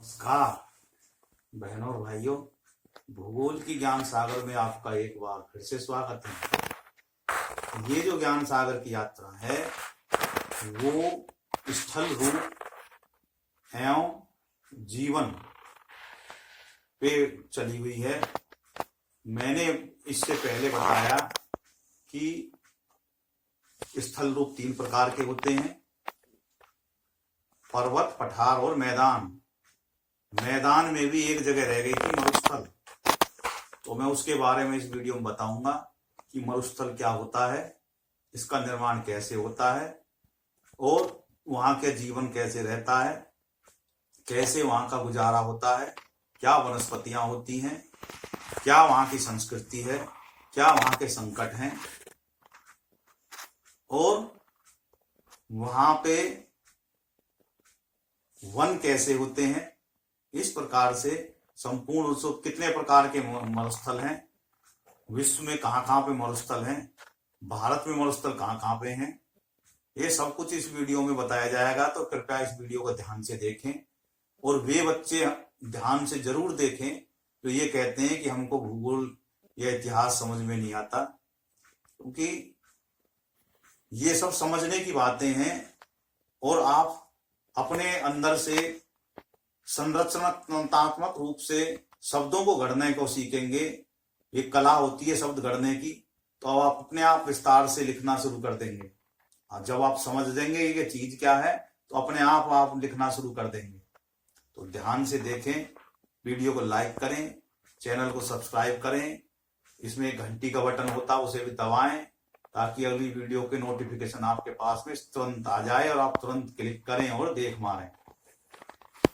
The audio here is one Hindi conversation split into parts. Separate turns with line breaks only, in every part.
नमस्कार बहनों और भाइयों, भूगोल की ज्ञान सागर में आपका एक बार फिर से स्वागत है। ये जो ज्ञान सागर की यात्रा है वो स्थल रूप एवं जीवन पे चली हुई है। मैंने इससे पहले बताया कि स्थल रूप 3 प्रकार के होते हैं: पर्वत, पठार और मैदान। मैदान में भी एक जगह रह गई थी, मरुस्थल। तो मैं उसके बारे में इस वीडियो में बताऊंगा कि मरुस्थल क्या होता है, इसका निर्माण कैसे होता है और वहां के जीवन कैसे रहता है, कैसे वहां का गुजारा होता है, क्या वनस्पतियां होती हैं, क्या वहां की संस्कृति है, क्या वहां के संकट हैं और वहां पे वन कैसे होते हैं। इस प्रकार से संपूर्ण उत्सव कितने प्रकार के मरुस्थल हैं, विश्व में कहां पे मरुस्थल हैं, भारत में मरुस्थल कहां पे हैं, ये सब कुछ इस वीडियो में बताया जाएगा। तो कृपया इस वीडियो को ध्यान से देखें और वे बच्चे ध्यान से जरूर देखें तो ये कहते हैं कि हमको भूगोल या इतिहास समझ में नहीं आता, क्योंकि ये सब समझने की बातें हैं और आप अपने अंदर से संरचनात्मक रूप से शब्दों को गढ़ने को सीखेंगे। ये कला होती है शब्द गढ़ने की, तो अब आप अपने आप विस्तार से लिखना शुरू कर देंगे। जब आप समझ देंगे कि चीज क्या है तो अपने आप लिखना शुरू कर देंगे। तो ध्यान से देखें, वीडियो को लाइक करें, चैनल को सब्सक्राइब करें, इसमें एक घंटी का बटन होता है उसे भी दबाएं ताकि अगली वीडियो के नोटिफिकेशन आपके पास में तुरंत आ जाए और आप तुरंत क्लिक करें और देख मारें।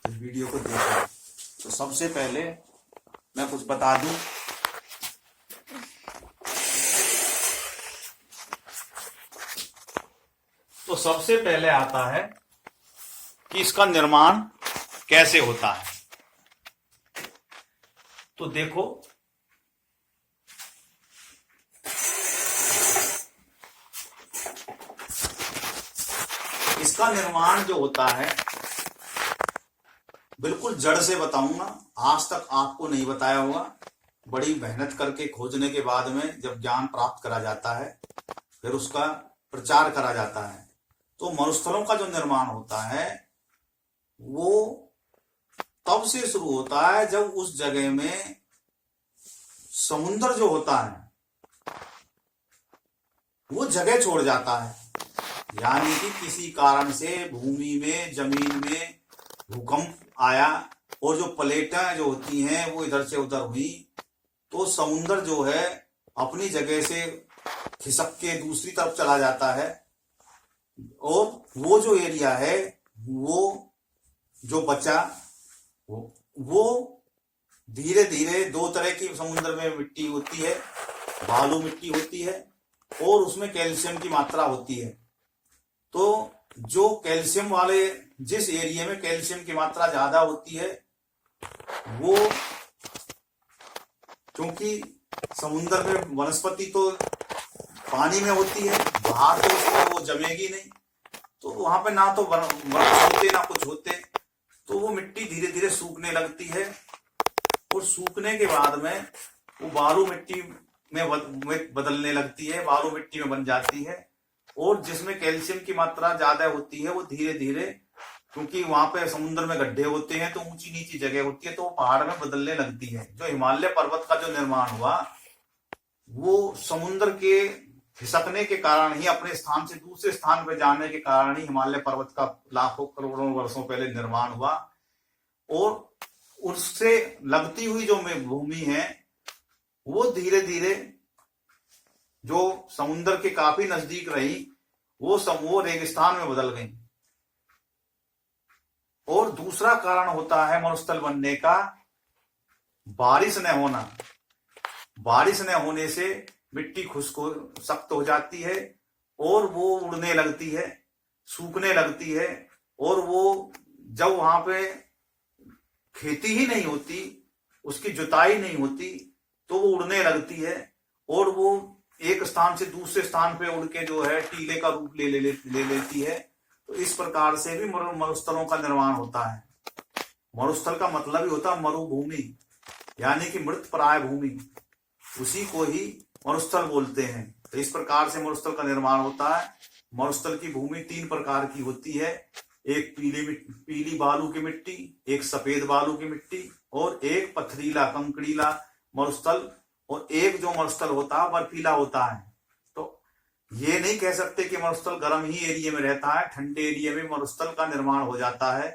इस वीडियो को देखें। तो सबसे पहले मैं कुछ बता दूं। तो सबसे पहले आता है कि इसका निर्माण कैसे होता है। तो देखो, इसका निर्माण जो होता है बिल्कुल जड़ से बताऊंगा। आज तक आपको नहीं बताया होगा। बड़ी मेहनत करके खोजने के बाद में जब ज्ञान प्राप्त करा जाता है फिर उसका प्रचार करा जाता है। तो मरुस्थलों का जो निर्माण होता है वो तब से शुरू होता है जब उस जगह में समुद्र जो होता है वो जगह छोड़ जाता है, यानी कि किसी कारण से भूमि में, जमीन में भूकंप आया और जो प्लेटें जो होती हैं वो इधर से उधर हुई, तो समुद्र जो है अपनी जगह से खिसक के दूसरी तरफ चला जाता है और वो जो एरिया है वो जो बचा वो धीरे धीरे दो तरह की समुद्र में मिट्टी होती है, बालू मिट्टी होती है और उसमें कैल्शियम की मात्रा होती है। तो जो कैल्शियम वाले, जिस एरिया में कैल्शियम की मात्रा ज्यादा होती है वो, क्योंकि समुद्र में वनस्पति तो पानी में होती है, बाहर तो उसमें वो जमेगी नहीं, तो वहां पे ना तो वृक्ष होते ना कुछ होते, तो वो मिट्टी धीरे धीरे सूखने लगती है और सूखने के बाद में वो बालू मिट्टी में बदलने लगती है, बालू मिट्टी में बन जाती है। और जिसमें कैल्शियम की मात्रा ज्यादा होती है वो धीरे धीरे, क्योंकि वहां पे समुद्र में गड्ढे होते हैं तो ऊंची नीची जगह होती है, तो वो पहाड़ में बदलने लगती है। जो हिमालय पर्वत का जो निर्माण हुआ वो समुद्र के खिसकने के कारण ही, अपने स्थान से दूसरे स्थान पर जाने के कारण ही हिमालय पर्वत का लाखों करोड़ों वर्षों पहले निर्माण हुआ। और उससे लगती हुई जो भूमि है वो धीरे धीरे जो समुद्र के काफी नजदीक रही वो रेगिस्तान में बदल गई। और दूसरा कारण होता है मरुस्थल बनने का बारिश न होना। बारिश न होने से मिट्टी खुश्क सख्त हो जाती है और वो उड़ने लगती है, सूखने लगती है, और वो जब वहां पे खेती ही नहीं होती, उसकी जुताई नहीं होती, तो वो उड़ने लगती है और वो एक स्थान से दूसरे स्थान पे उड़ के जो है टीले का रूप ले लेती है। तो इस प्रकार से भी मरुस्थलों का निर्माण होता है। मरुस्थल का मतलब ही होता है मरुभूमि, यानी कि मृत प्राय भूमि, उसी को ही मरुस्थल बोलते हैं। तो इस प्रकार से मरुस्थल का निर्माण होता है। मरुस्थल की भूमि 3 प्रकार की होती है, एक पीली बालू की मिट्टी, एक सफेद बालू की मिट्टी और एक पथरीला कंकड़ीला मरुस्थल, और एक जो मरुस्थल होता है बर्फीला होता है। तो ये नहीं कह सकते कि मरुस्थल गर्म ही एरिया में रहता है, ठंडे एरिया में मरुस्थल का निर्माण हो जाता है,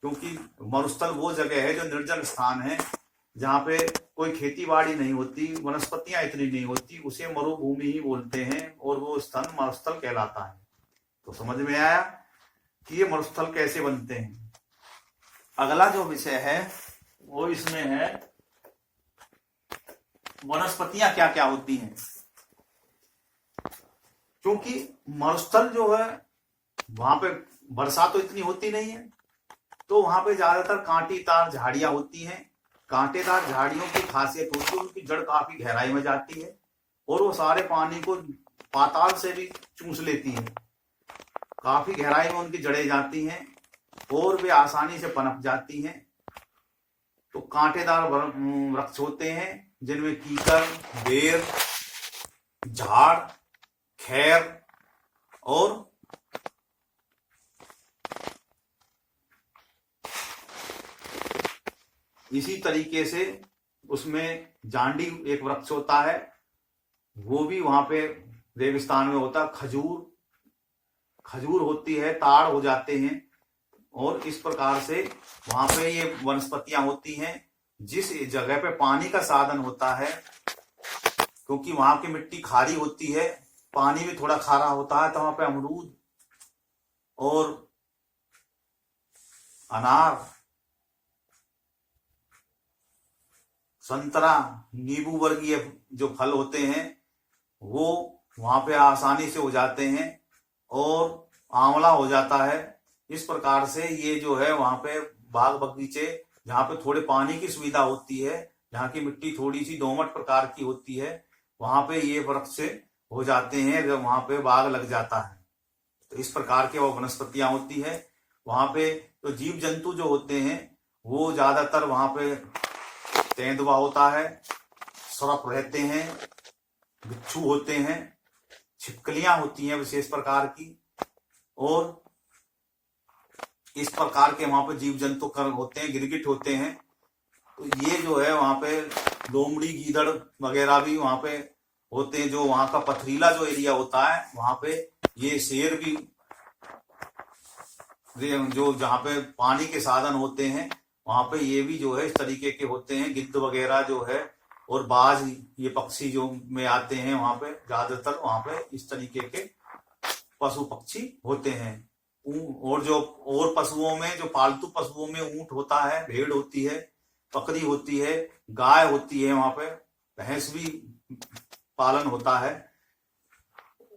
क्योंकि मरुस्थल वो जगह है जो निर्जल स्थान है, जहाँ पे कोई खेती बाड़ी नहीं होती, वनस्पतियां इतनी नहीं होती, उसे मरुभूमि ही बोलते हैं और वो स्थान मरुस्थल कहलाता है। तो समझ में आया कि ये मरुस्थल कैसे बनते हैं। अगला जो विषय है वो इसमें है वनस्पतियां क्या क्या होती हैं। क्योंकि मरुस्थल जो है वहां पे वर्षा तो इतनी होती नहीं है, तो वहां पे ज्यादातर कांटेदार झाड़ियां होती हैं। कांटेदार झाड़ियों की खासियत होती है उनकी जड़ काफी गहराई में जाती है और वो सारे पानी को पाताल से भी चूस लेती है। काफी गहराई में उनकी जड़ें जाती हैं और वे आसानी से पनप जाती हैं। तो कांटेदार वृक्ष होते हैं जिनमें कीकर, बेर, झाड़, खैर और इसी तरीके से उसमें जांडी एक वृक्ष होता है, वो भी वहां पे रेगिस्तान में होता है। खजूर होती है, ताड़ हो जाते हैं, और इस प्रकार से वहां पे ये वनस्पतियां होती हैं। जिस जगह पे पानी का साधन होता है, क्योंकि वहां की मिट्टी खारी होती है, पानी भी थोड़ा खारा होता है, तो वहां पे अमरूद और अनार, संतरा, नींबू वर्गीय जो फल होते हैं वो वहां पे आसानी से हो जाते हैं, और आंवला हो जाता है। इस प्रकार से ये जो है वहां पे बाग बगीचे जहाँ पे थोड़े पानी की सुविधा होती है, जहाँ की मिट्टी थोड़ी सी दोमट प्रकार की होती है, वहां पे ये वृक्ष हो जाते हैं, जब वहां पे बाग लग जाता है। तो इस प्रकार के वो वनस्पतियां होती है। वहां पे तो जीव जंतु जो होते हैं वो ज्यादातर वहां पे तेंदुआ होता है, सर्प रहते हैं, बिच्छू होते हैं, छिपकलियां होती हैं विशेष प्रकार की, और इस प्रकार के वहां पे जीव जंतु होते हैं, गिरगिट होते हैं। तो ये जो है वहां पे लोमड़ी, गीदड़ वगैरह भी वहां पे होते हैं। जो वहां का पथरीला जो एरिया होता है वहां पे ये शेर भी, जो जहाँ पे पानी के साधन होते हैं वहां पे ये भी जो है इस तरीके के होते हैं। गिद्ध वगैरह जो है और बाज, ये पक्षी जो में आते हैं वहां पे ज्यादातर, वहां पे इस तरीके के पशु पक्षी होते हैं। और जो और पशुओं में, जो पालतू पशुओं में ऊंट होता है, भेड़ होती है, बकरी होती है, गाय होती है, वहां पे भैंस भी पालन होता है,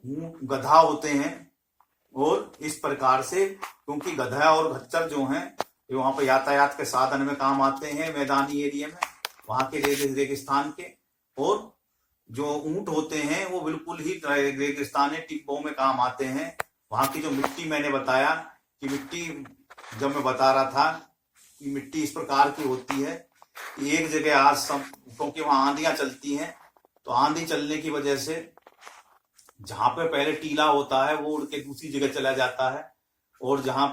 गधा होते हैं। और इस प्रकार से, क्योंकि गधा और खच्चर जो हैं ये वहां पर यातायात के साधन में काम आते हैं मैदानी एरिया में, वहां के रेगिस्तान के, और जो ऊंट होते हैं वो बिल्कुल ही रेगिस्तानी टिब्बों में काम आते हैं। वहां की जो मिट्टी मैंने बताया कि मिट्टी, जब मैं बता रहा था कि मिट्टी इस प्रकार की होती है, एक जगह आज सब, क्योंकि वहां आंधियां चलती हैं, तो आंधी चलने की वजह से जहां पे पहले टीला होता है वो उड़ के दूसरी जगह चला जाता है, और जहां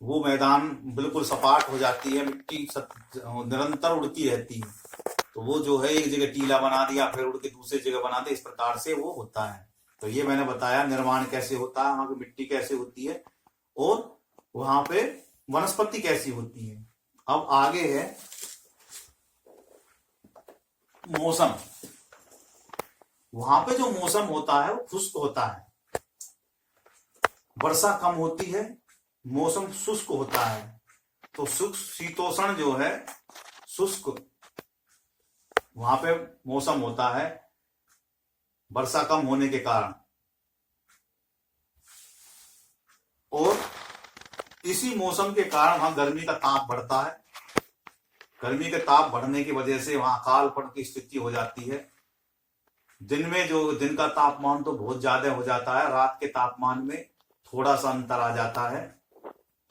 वो मैदान बिल्कुल सपाट हो जाती है, मिट्टी निरंतर उड़ती रहती है, तो वो जो है एक जगह टीला बना दिया, फिर उड़ के दूसरी जगह बना दिया, इस प्रकार से वो होता है। तो ये मैंने बताया निर्माण कैसे होता है, वहां की मिट्टी कैसे होती है, और वहां पे वनस्पति कैसी होती है। अब आगे है मौसम। वहां पे जो मौसम होता है वो खुश्क होता है, वर्षा कम होती है, मौसम शुष्क होता है। तो शुष्क शीतोष्ण जो है, शुष्क वहां पे मौसम होता है वर्षा कम होने के कारण, और इसी मौसम के कारण वहां गर्मी का ताप बढ़ता है। गर्मी के ताप बढ़ने की वजह से वहां अकाल पड़ की स्थिति हो जाती है। दिन में जो दिन का तापमान तो बहुत ज्यादा हो जाता है, रात के तापमान में थोड़ा सा अंतर आ जाता है।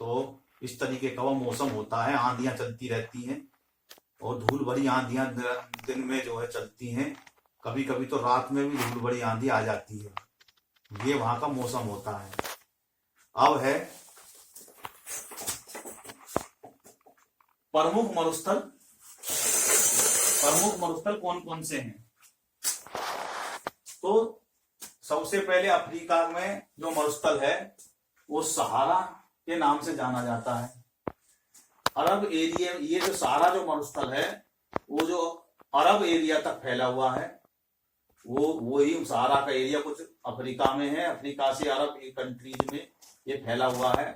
तो इस तरीके का वो मौसम होता है। आंधियां चलती रहती हैं और धूल भरी आंधियां दिन में जो है चलती हैं, कभी कभी तो रात में भी धूल भरी आंधी आ जाती है। ये वहां का मौसम होता है। अब है प्रमुख मरुस्थल। प्रमुख मरुस्थल कौन कौन से हैं? तो सबसे पहले अफ्रीका में जो मरुस्थल है वो सहारा के नाम से जाना जाता है। अरब एरिया, ये जो सहारा जो मरुस्थल है वो जो अरब एरिया तक फैला हुआ है, वही सहारा का एरिया कुछ अफ्रीका में है। अफ्रीका से अरब कंट्रीज में ये फैला हुआ है।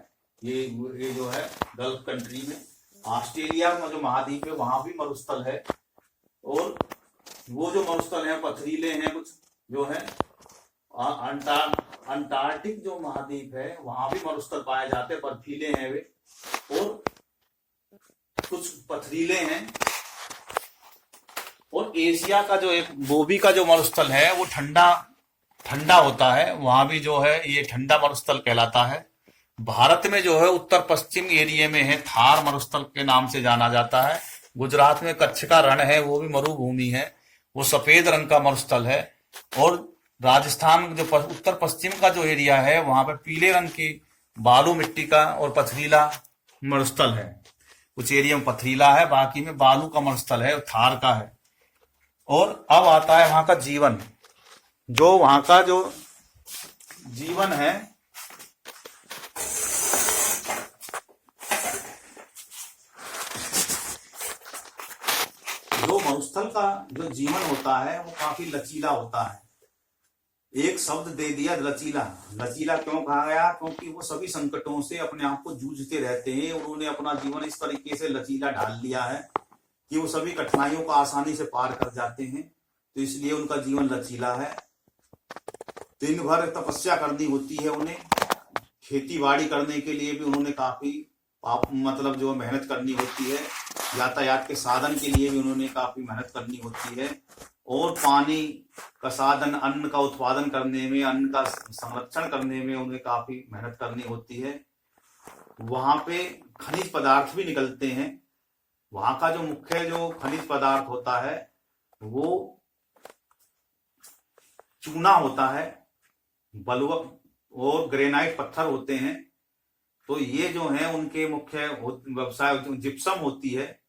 ये जो है गल्फ कंट्री में, ऑस्ट्रेलिया में जो महाद्वीप है वहां भी मरुस्थल है। और वो जो मरुस्थल है पथरीले हैं कुछ, जो है अंटार्कटिक जो महाद्वीप है वहां भी मरुस्थल पाए जाते हैं, बर्फीले हैं वे, और कुछ पथरीले हैं। और एशिया का जो एक गोबी का जो मरुस्थल है वो ठंडा होता है, वहां भी जो है ये ठंडा मरुस्थल कहलाता है। भारत में जो है उत्तर पश्चिम एरिया में है, थार मरुस्थल के नाम से जाना जाता है। गुजरात में कच्छ का रण है, वो भी मरुभूमि है, वो सफेद रंग का मरुस्थल है। और राजस्थान जो उत्तर पश्चिम का जो एरिया है वहां पर पीले रंग की बालू मिट्टी का और पथरीला मरुस्थल है। कुछ एरिया में पथरीला है, बाकी में बालू का मरुस्थल है, थार का है। और अब आता है वहां का जीवन। जो वहां का जो जीवन है जो मरुस्थल का जो जीवन होता है वो काफी लचीला होता है। एक शब्द दे दिया लचीला। लचीला क्यों कहा गया? क्योंकि वो सभी संकटों से अपने आप को जूझते रहते हैं। उन्होंने अपना जीवन इस तरीके से लचीला ढाल लिया है कि वो सभी कठिनाइयों को आसानी से पार कर जाते हैं, तो इसलिए उनका जीवन लचीला है। दिन भर तपस्या करनी होती है उन्हें, खेती बाड़ी करने के लिए भी उन्होंने काफी मतलब जो मेहनत करनी होती है, यातायात के साधन के लिए भी उन्होंने काफी मेहनत करनी होती है, और पानी का साधन, अन्न का उत्पादन करने में, अन्न का संरक्षण करने में उन्हें काफी मेहनत करनी होती है। वहां पे खनिज पदार्थ भी निकलते हैं। वहां का जो मुख्य जो खनिज पदार्थ होता है वो चूना होता है, बलुआ और ग्रेनाइट पत्थर होते हैं। तो ये जो है उनके मुख्य व्यवसाय। जिप्सम होती है,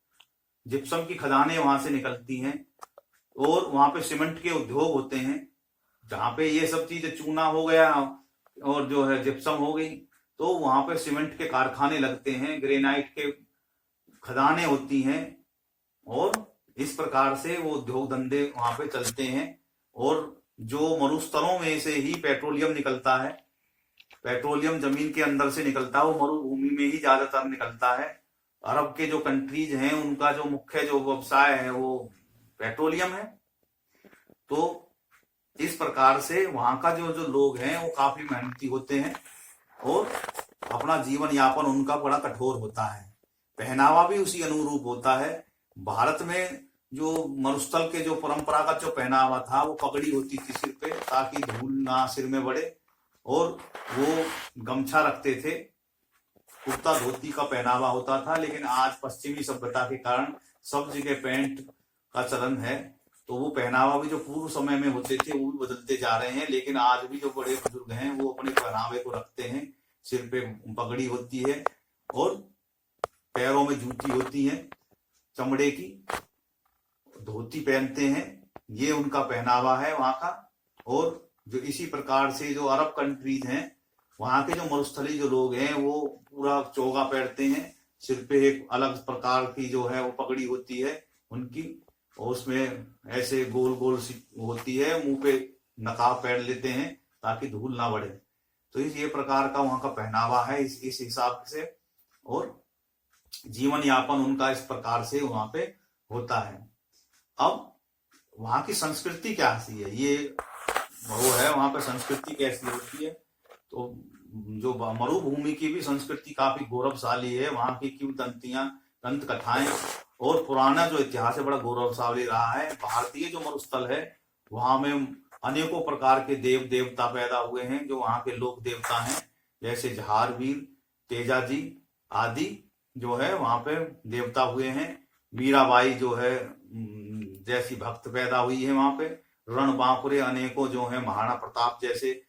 जिप्सम की खदानें वहां से निकलती हैं। और वहां पे सीमेंट के उद्योग होते हैं, जहां पे ये सब चीजें, चूना हो गया और जो है जिप्सम हो गई, तो वहां पे सीमेंट के कारखाने लगते हैं, ग्रेनाइट के खदानें होती हैं, और इस प्रकार से वो उद्योग धंधे वहां पे चलते हैं। और जो मरुस्थलों में से ही पेट्रोलियम निकलता है, पेट्रोलियम जमीन के अंदर से निकलता है, वो मरुभूमि में ही ज्यादातर निकलता है। अरब के जो कंट्रीज हैं उनका जो मुख्य जो व्यवसाय है वो पेट्रोलियम है। तो इस प्रकार से वहां का जो लोग हैं वो काफी मेहनती होते हैं और अपना जीवन यापन उनका बड़ा कठोर होता है। पहनावा भी उसी अनुरूप होता है। भारत में जो मरुस्थल के जो परंपरागत जो पहनावा था वो पगड़ी होती थी सिर पे, ताकि धूल ना सिर में बढ़े, और वो गमछा रखते थे, कुर्ता धोती का पहनावा होता था। लेकिन आज पश्चिमी सभ्यता के कारण सब जगह पैंट का चलन है, तो वो पहनावा भी जो पूर्व समय में होते थे वो भी बदलते जा रहे हैं। लेकिन आज भी जो बड़े बुजुर्ग हैं वो अपने पहनावे को रखते हैं, सिर पे पगड़ी होती है और पैरों में जूती होती है, चमड़े की धोती पहनते हैं। ये उनका पहनावा है वहां का। और जो इसी प्रकार से जो अरब कंट्रीज हैं वहां के जो मरुस्थली जो लोग हैं वो पूरा चोगा पहनते हैं, सिर पे एक अलग प्रकार की जो है वो पगड़ी होती है उनकी, और उसमें ऐसे गोल गोल सी होती है, मुंह पे नकाब पहन लेते हैं ताकि धूल ना बढ़े। तो ये प्रकार का वहां का पहनावा है इस हिसाब से, और जीवन यापन उनका इस प्रकार से वहां पे होता है। अब वहां की संस्कृति क्या सी है, ये वो है वहां पे संस्कृति कैसी होती है। तो जो मरुभूमि की भी संस्कृति काफी गौरवशाली है। वहां की किंवदंतियां, दंत कथाएं और पुराना जो इतिहास है बड़ा गौरवशाली रहा है। भारतीय जो मरुस्थल है वहां में अनेकों प्रकार के देव देवता पैदा हुए हैं जो वहां के लोक देवता हैं, जैसे जहारवीर, तेजाजी, आदि जो है वहां पे देवता हुए हैं। मीराबाई जो है जैसी भक्त पैदा हुई है वहां पे। रणबांकुरे अनेकों जो है, महाराणा प्रताप जैसे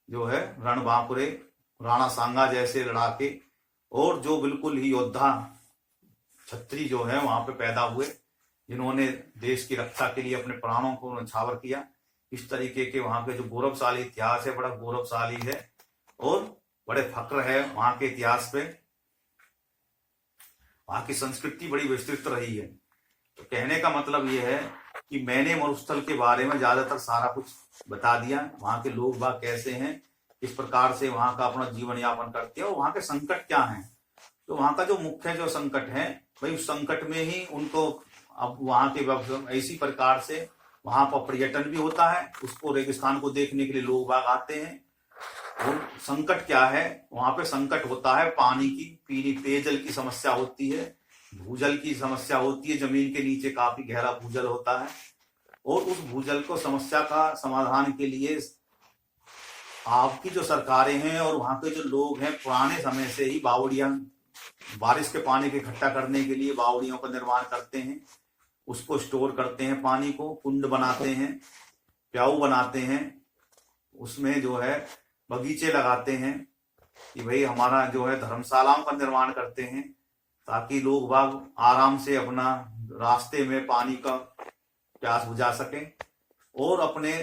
जो है रणबांकुरे, राणा सांगा जैसे लड़ाके, और जो बिल्कुल ही योद्धा छत्री जो है वहां पे पैदा हुए, जिन्होंने देश की रक्षा के लिए अपने प्राणों को न्यौछावर किया। इस तरीके के वहां के जो गौरवशाली इतिहास है, बड़ा गौरवशाली है और बड़े फक्र है वहां के इतिहास पे। वहां की संस्कृति बड़ी विस्तृत रही है। तो कहने का मतलब यह है कि मैंने मरुस्थल के बारे में ज्यादातर सारा कुछ बता दिया। वहां के लोग बाग कैसे हैं, किस प्रकार से वहां का अपना जीवन यापन करते हैं और वहां के संकट क्या हैं। तो वहां का जो मुख्य जो संकट है, भाई उस संकट में ही उनको अब वहां के इसी प्रकार से वहां पर पर्यटन भी होता है, उसको रेगिस्तान को देखने के लिए लोग बाग आते हैं। और संकट क्या है वहां पे? संकट होता है पानी की, पीने पेयजल की समस्या होती है, भूजल की समस्या होती है, जमीन के नीचे काफी गहरा भूजल होता है। और उस भूजल को समस्या का समाधान के लिए आपकी जो सरकारें हैं और वहां के जो लोग हैं पुराने समय से ही बावड़ियां, बारिश के पानी को इकट्ठा करने के लिए बावड़ियों का निर्माण करते हैं, उसको स्टोर करते हैं, पानी को कुंड बनाते हैं, प्याऊ बनाते हैं, उसमें जो है बगीचे लगाते हैं कि भाई हमारा जो है धर्मशालाओं का निर्माण करते हैं ताकि लोग बाग आराम से अपना रास्ते में पानी का प्यास बुझा सकें। और अपने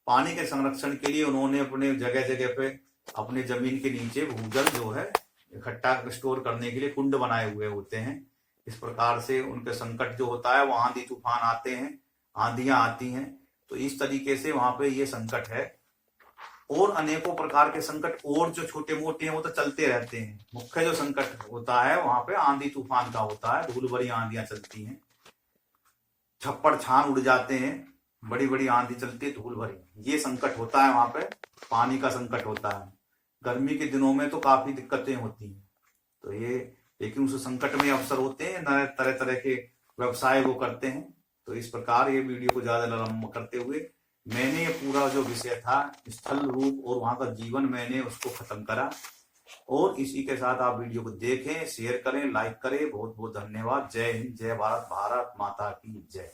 पानी के संरक्षण के लिए उन्होंने अपने जगह जगह पे अपने जमीन के नीचे भूजल जो है इकट्ठा स्टोर करने के लिए कुंड बनाए हुए होते हैं। इस प्रकार से उनके संकट जो होता है वो आंधी तूफान आते हैं, आंधियां आती हैं, तो इस तरीके से वहां पे ये संकट है। और अनेकों प्रकार के संकट और जो छोटे मोटे हैं वो तो चलते रहते हैं। मुख्य जो संकट होता है वहां पे आंधी तूफान का होता है, धूल भरी आंधियां चलती हैं, छप्पड़ छान उड़ जाते हैं, बड़ी बड़ी आंधी चलती है धूल भरी, ये संकट होता है वहां पे। पानी का संकट होता है, गर्मी के दिनों में तो काफी दिक्कतें होती हैं। तो ये लेकिन उस संकट में अवसर होते हैं, नए तरह तरह के व्यवसाय वो करते हैं। तो इस प्रकार ये वीडियो को ज्यादा लंबा करते हुए मैंने ये पूरा जो विषय था स्थल रूप और वहां का जीवन, मैंने उसको खत्म करा। और इसी के साथ आप वीडियो को देखें, शेयर करें, लाइक करें। बहुत बहुत धन्यवाद। जय हिंद, जय भारत, भारत माता की जय।